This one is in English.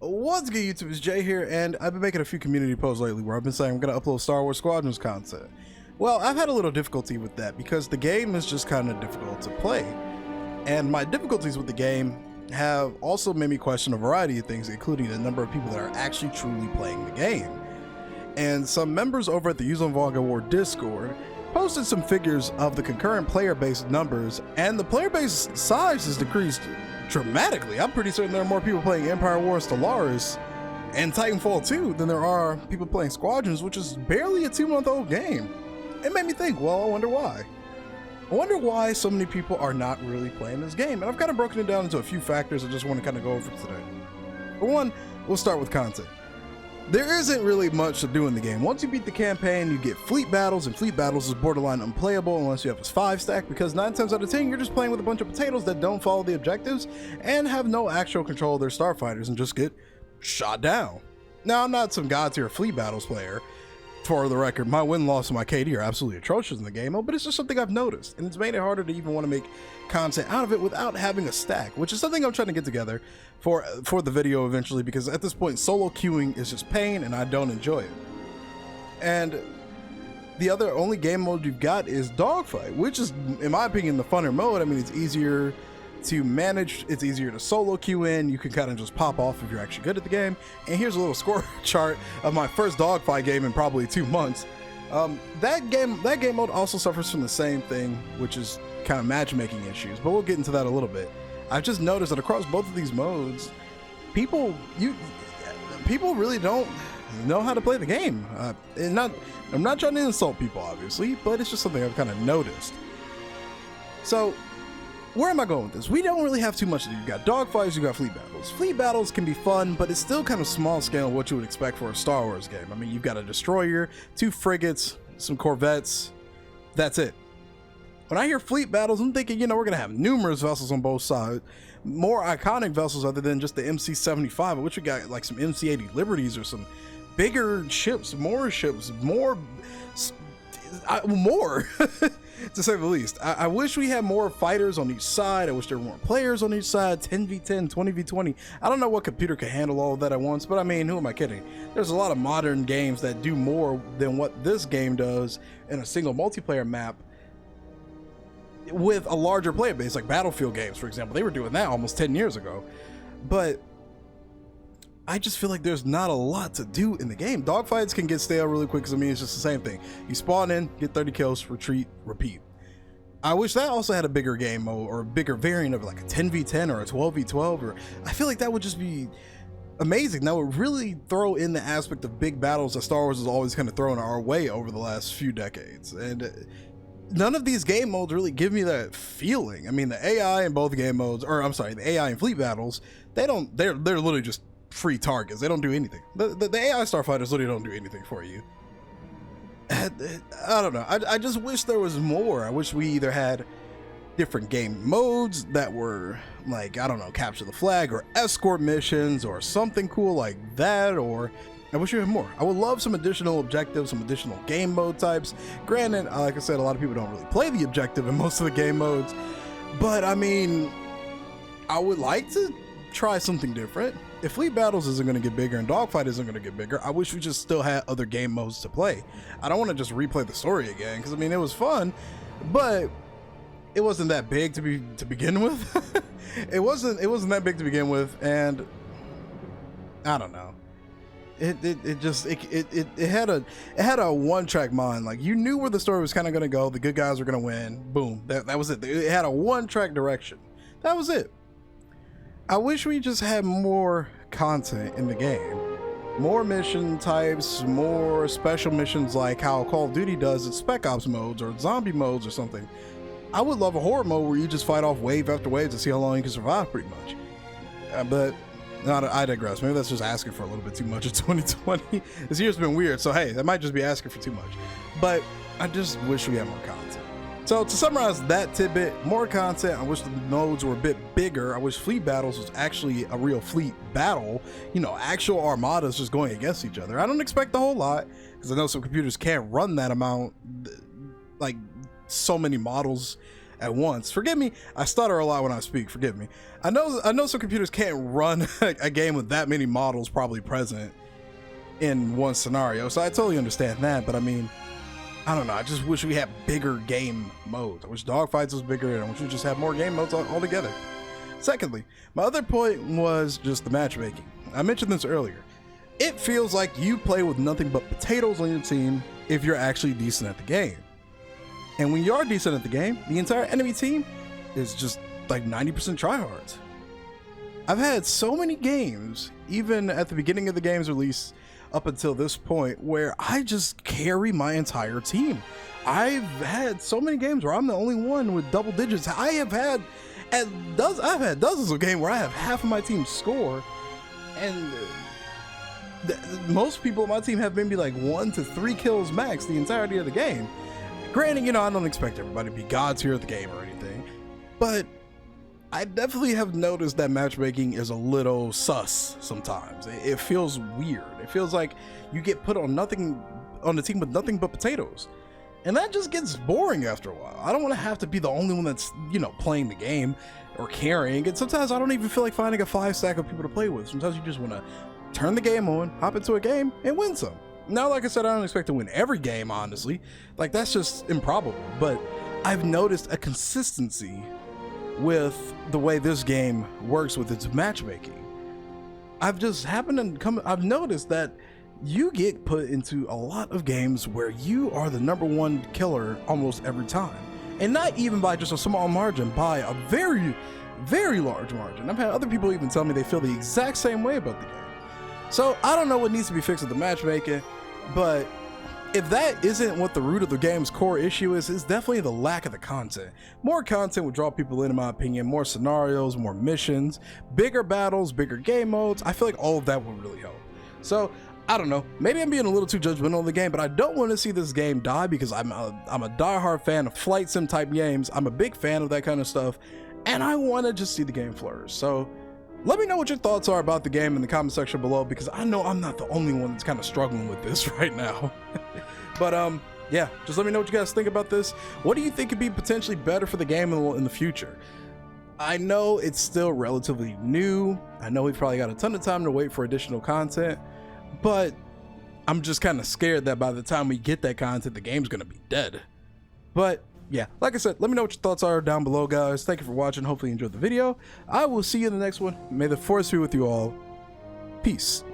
What's good, YouTube? It's Jay here, and I've been making a few community posts lately where I've been saying I'm going to upload Star Wars Squadrons content. Well, I've had a little difficulty with that because the game is just kind of difficult to play. And my difficulties with the game have also made me question a variety of things, including the number of people that are actually truly playing the game. And some members over at the Use on Vaga War Discord posted some figures of the concurrent player base numbers, and the player base size has decreased dramatically. I'm pretty certain there are more people playing Empire Wars Stellaris and Titanfall 2 than there are people playing Squadrons, which is barely a 2-month-old game. It made me think, well, I wonder why. I wonder why so many people are not really playing this game, and I've kind of broken it down into a few factors I just want to kind of go over today. For one, we'll start with content. There isn't really much to do in the game. Once you beat the campaign, you get fleet battles, and fleet battles is borderline unplayable unless you have a 5-stack, because 9 times out of 10 you're just playing with a bunch of potatoes that don't follow the objectives and have no actual control of their starfighters and just get shot down. Now, I'm not some god tier fleet battles player. For the record, my win-loss and my KD are absolutely atrocious in the game, but it's just something I've noticed, and it's made it harder to even want to make content out of it without having a stack, which is something I'm trying to get together for the video eventually, because at this point solo queuing is just pain and I don't enjoy it. And the only game mode you've got is dogfight, which is, in my opinion, the funner mode. I mean, it's easier to manage, it's easier to solo queue in, you can kind of just pop off if you're actually good at the game. And here's a little score chart of my first dogfight game in probably 2 months. That game mode also suffers from the same thing, which is kind of matchmaking issues, but we'll get into that a little bit. I've just noticed that across both of these modes, people really don't know how to play the game. I'm not trying to insult people, obviously, but it's just something I've kind of noticed. So where am I going with this? We don't really have too much to do. You got dogfights, you got fleet battles. Fleet battles can be fun, but it's still kind of small scale what you would expect for a Star Wars game. I mean, you've got a destroyer, 2 frigates, some corvettes. That's it. When I hear fleet battles, I'm thinking, we're going to have numerous vessels on both sides. More iconic vessels other than just the MC-75, which we got like some MC-80 Liberties or some bigger ships, more to say the least. I wish we had more fighters on each side. I wish there were more players on each side. 10v10, 20v20. I don't know what computer can handle all of that at once, but I mean, who am I kidding? There's a lot of modern games that do more than what this game does in a single multiplayer map with a larger player base, like Battlefield games, for example. They were doing that almost 10 years ago. But I just feel like there's not a lot to do in the game. Dogfights can get stale really quick because, I mean, it's just the same thing. You spawn in, get 30 kills, retreat, repeat. I wish that also had a bigger game mode or a bigger variant of like a 10v10 or a 12v12, or I feel like that would just be amazing. That would really throw in the aspect of big battles that Star Wars has always kind of thrown our way over the last few decades. And none of these game modes really give me that feeling. I mean, the AI in both game modes, or I'm sorry, the AI in fleet battles, they're literally just free targets. They don't do anything. The AI starfighters literally don't do anything for you. I don't know. I just wish there was more. I wish we either had different game modes that were like, I don't know, capture the flag or escort missions or something cool like that, or I wish we had more. I would love some additional objectives, some additional game mode types. Granted, like I said, a lot of people don't really play the objective in most of the game modes, but I mean, I would like to try something different. If fleet battles isn't going to get bigger and dogfight isn't going to get bigger, I wish we just still had other game modes to play. I don't want to just replay the story again, because I mean, it was fun, but it wasn't that big to begin with. it wasn't that big to begin with, and I don't know. It had a one-track mind. Like, you knew where the story was kind of going to go. The good guys were going to win. Boom. That was it. It had a one-track direction. That was it. I wish we just had more content in the game. More mission types, more special missions like how Call of Duty does its Spec Ops modes or zombie modes or something. I would love a horror mode where you just fight off wave after wave to see how long you can survive, pretty much. But I digress. Maybe that's just asking for a little bit too much in 2020. This year's been weird, so hey, that might just be asking for too much. But I just wish we had more content. So to summarize that tidbit, more content. I wish the modes were a bit bigger. I wish fleet battles was actually a real fleet battle, actual armadas just going against each other. I don't expect a whole lot, because I know some computers can't run that amount, like so many models at once. Forgive me, I stutter a lot when I speak, forgive me. I know some computers can't run a game with that many models probably present in one scenario, so I totally understand that, but I mean, I don't know, I just wish we had bigger game modes. I wish dogfights was bigger, and I wish we just had more game modes altogether. Secondly, my other point was just the matchmaking. I mentioned this earlier. It feels like you play with nothing but potatoes on your team if you're actually decent at the game. And when you are decent at the game, the entire enemy team is just like 90% tryhards. I've had so many games, even at the beginning of the game's release up until this point, where I just carry my entire team. I've had so many games where I'm the only one with double digits. I've had dozens of games where I have half of my team score, and most people on my team have maybe like 1 to 3 kills max the entirety of the game. Granted, you know, I don't expect everybody to be gods here at the game or anything, but I definitely have noticed that matchmaking is a little sus sometimes. It feels weird. It feels like you get put on the team with nothing but potatoes. And that just gets boring after a while. I don't want to have to be the only one that's, you know, playing the game or carrying. And sometimes I don't even feel like finding a 5 stack of people to play with. Sometimes you just want to turn the game on, hop into a game, and win some. Now, like I said, I don't expect to win every game, honestly. Like, that's just improbable. But I've noticed a consistency with the way this game works with its matchmaking. I've noticed that you get put into a lot of games where you are the #1 killer almost every time, and not even by just a small margin, by a very, very large margin. I've had other people even tell me they feel the exact same way about the game. So I don't know what needs to be fixed with the matchmaking, but if that isn't what the root of the game's core issue is, it's definitely the lack of the content. More content would draw people in my opinion, more scenarios, more missions, bigger battles, bigger game modes. I feel like all of that would really help. So I don't know, maybe I'm being a little too judgmental of the game, but I don't want to see this game die because I'm a diehard fan of flight sim type games. I'm a big fan of that kind of stuff, and I want to just see the game flourish. So let me know what your thoughts are about the game in the comment section below, because I know I'm not the only one that's kind of struggling with this right now. But yeah, just let me know what you guys think about this. What do you think could be potentially better for the game in the future? I know it's still relatively new. I know we've probably got a ton of time to wait for additional content, but I'm just kind of scared that by the time we get that content, the game's gonna be dead. But yeah, like I said, let me know what your thoughts are down below, guys. Thank you for watching. Hopefully you enjoyed the video. I will see you in the next one. May the force be with you all. Peace.